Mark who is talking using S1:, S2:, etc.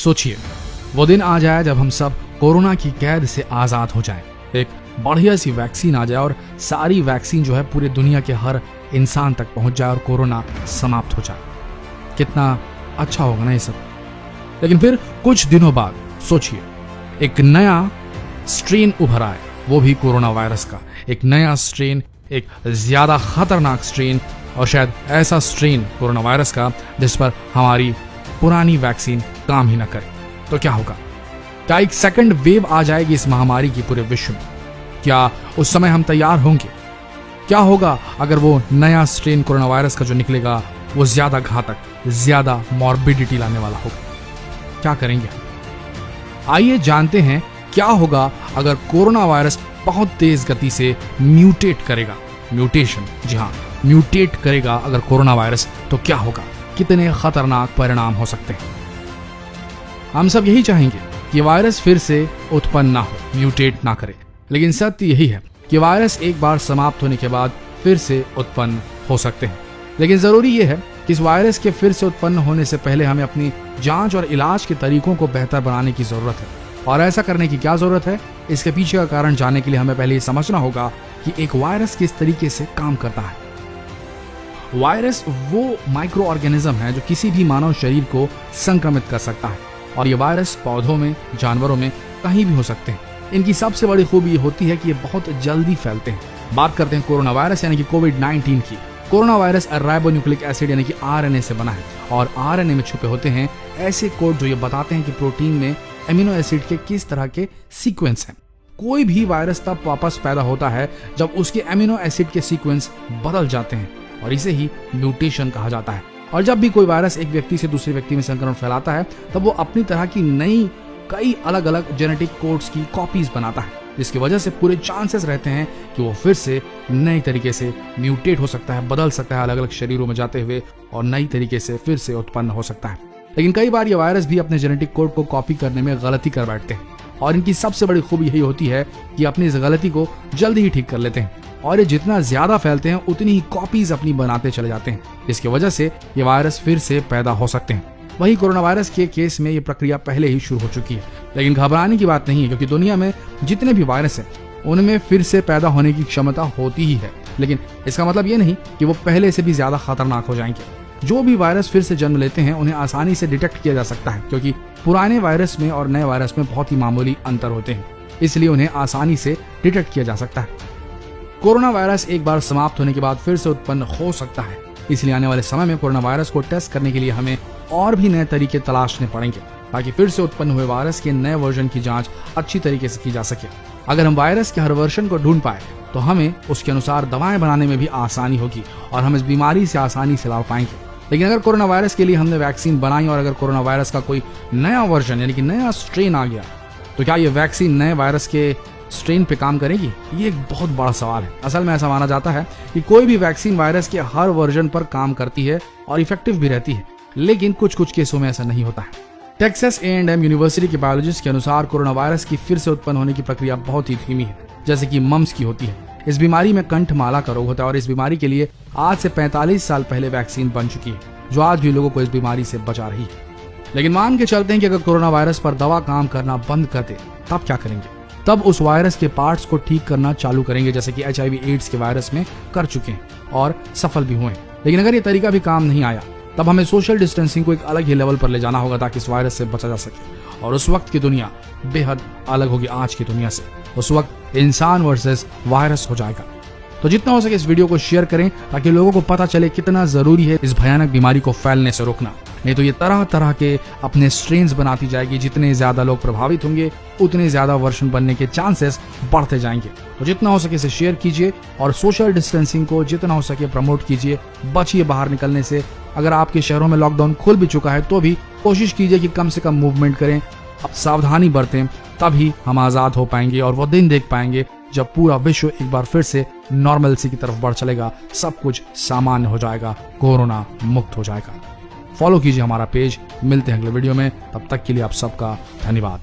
S1: सोचिए, वो दिन आ जाए जब हम सब कोरोना की कैद से आजाद हो जाएं, एक बढ़िया सी वैक्सीन आ जाए और सारी वैक्सीन जो है पूरी दुनिया के हर इंसान तक पहुंच जाए और कोरोना समाप्त हो जाए। कितना अच्छा होगा ना ये सब। लेकिन फिर कुछ दिनों बाद सोचिए, एक नया स्ट्रेन उभर आए, वो भी कोरोना वायरस का। एक नया स्ट्रेन, एक ज्यादा खतरनाक स्ट्रेन, और शायद ऐसा स्ट्रेन कोरोना वायरस का जिस पर हमारी पुरानी वैक्सीन काम ही ना करे। तो क्या होगा? क्या एक सेकंड वेव आ जाएगी इस महामारी की पूरे विश्व में? क्या उस समय हम तैयार होंगे? क्या होगा अगर वो नया स्ट्रेन कोरोना वायरस का जो निकलेगा वो ज्यादा घातक, ज्यादा मॉर्बिडिटी लाने वाला होगा? क्या करेंगे? आइए जानते हैं क्या होगा अगर कोरोना वायरस बहुत तेज गति से म्यूटेट करेगा। म्यूटेशन, जी हाँ, म्यूटेट करेगा अगर कोरोना वायरस, तो क्या होगा? कितने खतरनाक परिणाम हो सकते हैं? हम सब यही चाहेंगे कि वायरस फिर से उत्पन्न ना हो, म्यूटेट ना करे। लेकिन सत्य यही है कि वायरस एक बार समाप्त होने के बाद फिर से उत्पन्न हो सकते हैं। लेकिन जरूरी यह है कि इस वायरस के फिर से उत्पन्न होने से पहले हमें अपनी जांच और इलाज के तरीकों को बेहतर बनाने की जरूरत है। और ऐसा करने की क्या जरूरत है, इसके पीछे का कारण जानने के लिए हमें पहले ये समझना होगा कि एक वायरस किस तरीके से काम करता है। वायरस वो माइक्रो ऑर्गेनिज्म है जो किसी भी मानव शरीर को संक्रमित कर सकता है, और ये वायरस पौधों में, जानवरों में, कहीं भी हो सकते हैं। इनकी सबसे बड़ी खूबी ये होती है कि ये बहुत जल्दी फैलते हैं। बात करते हैं कोरोना वायरस यानी कि कोविड-19 की। कोरोना वायरस राइबोन्यूक्लिक एसिड यानी कि आरएनए से बना है, और आरएनए में छुपे होते हैं ऐसे कोड जो ये बताते हैं कि प्रोटीन में एमिनो एसिड के किस तरह के सीक्वेंस हैं। कोई भी वायरस तब वापस पैदा होता है जब उसके एमिनो एसिड के सीक्वेंस बदल जाते हैं, और इसे ही म्यूटेशन कहा जाता है। और जब भी कोई वायरस एक व्यक्ति से दूसरे व्यक्ति में संक्रमण फैलाता है, तब वो अपनी तरह की नई कई अलग अलग जेनेटिक कोड्स की कॉपीज बनाता है, जिसकी वजह से पूरे चांसेस रहते हैं कि वो फिर से नई तरीके से म्यूटेट हो सकता है, बदल सकता है अलग अलग शरीरों में जाते हुए, और नई तरीके से फिर से उत्पन्न हो सकता है। लेकिन कई बार ये वायरस भी अपने जेनेटिक कोड को कॉपी करने में गलती कर बैठते हैं, और इनकी सबसे बड़ी खूबी यही होती है कि अपनी इस गलती को जल्दी ही ठीक कर लेते हैं, और ये जितना ज्यादा फैलते हैं उतनी ही कॉपीज अपनी बनाते चले जाते हैं, जिसकी वजह से ये वायरस फिर से पैदा हो सकते हैं। वही कोरोना वायरस के केस में ये प्रक्रिया पहले ही शुरू हो चुकी है। लेकिन घबराने की बात नहीं है, क्योंकि दुनिया में जितने भी वायरस हैं उनमें फिर से पैदा होने की क्षमता होती ही है। लेकिन इसका मतलब ये नहीं कि वो पहले से भी ज्यादा खतरनाक हो जाएंगे। जो भी वायरस फिर से जन्म लेते हैं उन्हें आसानी से डिटेक्ट किया जा सकता है, क्योंकि पुराने वायरस में और नए वायरस में बहुत ही मामूली अंतर होते हैं, इसलिए उन्हें आसानी से डिटेक्ट किया जा सकता है। कोरोना वायरस एक बार समाप्त होने के बाद फिर से उत्पन्न हो सकता है, इसलिए आने वाले समय में कोरोना वायरस को टेस्ट करने के लिए हमें और भी नए तरीके तलाशने पड़ेंगे, ताकि फिर से उत्पन्न हुए वायरस के नए वर्जन की जांच अच्छी तरीके से की जा सके। अगर हम वायरस के हर वर्जन को ढूंढ पाए तो हमें उसके अनुसार दवाएं बनाने में भी आसानी होगी, और हम इस बीमारी से आसानी से लाभ पाएंगे। लेकिन अगर कोरोना वायरस के लिए हमने वैक्सीन बनाई और अगर कोरोना वायरस का कोई नया वर्जन यानी कि नया स्ट्रेन आ गया, तो क्या ये वैक्सीन नए वायरस के स्ट्रेन पे काम करेगी? ये एक बहुत बड़ा सवाल है। असल में ऐसा माना जाता है कि कोई भी वैक्सीन वायरस के हर वर्जन पर काम करती है और इफेक्टिव भी रहती है, लेकिन कुछ कुछ केसों में ऐसा नहीं होता है। टेक्सास A&M यूनिवर्सिटी के बायोलॉजिस्ट के अनुसार कोरोना वायरस की फिर से उत्पन्न होने की प्रक्रिया बहुत ही धीमी है, जैसे कि मम्स की होती है। इस बीमारी में कंठमाला का रोग होता है, और इस बीमारी के लिए आज से 45 साल पहले वैक्सीन बन चुकी है, जो आज भी लोगों को इस बीमारी से बचा रही है। लेकिन मान के चलते हैं कि अगर कोरोना वायरस पर दवा काम करना बंद कर दे, तब क्या करेंगे? तब उस वायरस के पार्ट्स को ठीक करना चालू करेंगे, जैसे कि HIV एड्स के वायरस में कर चुके हैं और सफल भी हुए। लेकिन अगर ये तरीका भी काम नहीं आया, तब हमें सोशल डिस्टेंसिंग को एक अलग ही लेवल पर ले जाना होगा, ताकि इस वायरस से बचा जा सके। और उस वक्त की दुनिया बेहद अलग होगी आज की दुनिया से। उस वक्त इंसान वर्सेस वायरस हो जाएगा। तो जितना हो सके इस वीडियो को शेयर करें, ताकि लोगों को पता चले कितना जरूरी है इस भयानक बीमारी को फैलने से रोकना। नहीं तो ये तरह तरह के अपने स्ट्रेन्स बनाती जाएगी। जितने ज्यादा लोग प्रभावित होंगे, उतने ज्यादा वर्जन बनने के चांसेस बढ़ते जाएंगे। तो जितना हो सके इसे शेयर कीजिए, और सोशल डिस्टेंसिंग को जितना हो सके प्रमोट कीजिए। बचिए बाहर निकलने से। अगर आपके शहरों में लॉकडाउन खुल भी चुका है, तो भी कोशिश कीजिए कि कम से कम मूवमेंट करें, अब सावधानी बरतें, तभी हम आजाद हो पाएंगे और वो दिन देख पाएंगे जब पूरा विश्व एक बार फिर से नॉर्मलसी की तरफ बढ़ चलेगा, सब कुछ सामान्य हो जाएगा, कोरोना मुक्त हो जाएगा। फॉलो कीजिए हमारा पेज। मिलते हैं अगले वीडियो में, तब तक के लिए आप सबका धन्यवाद।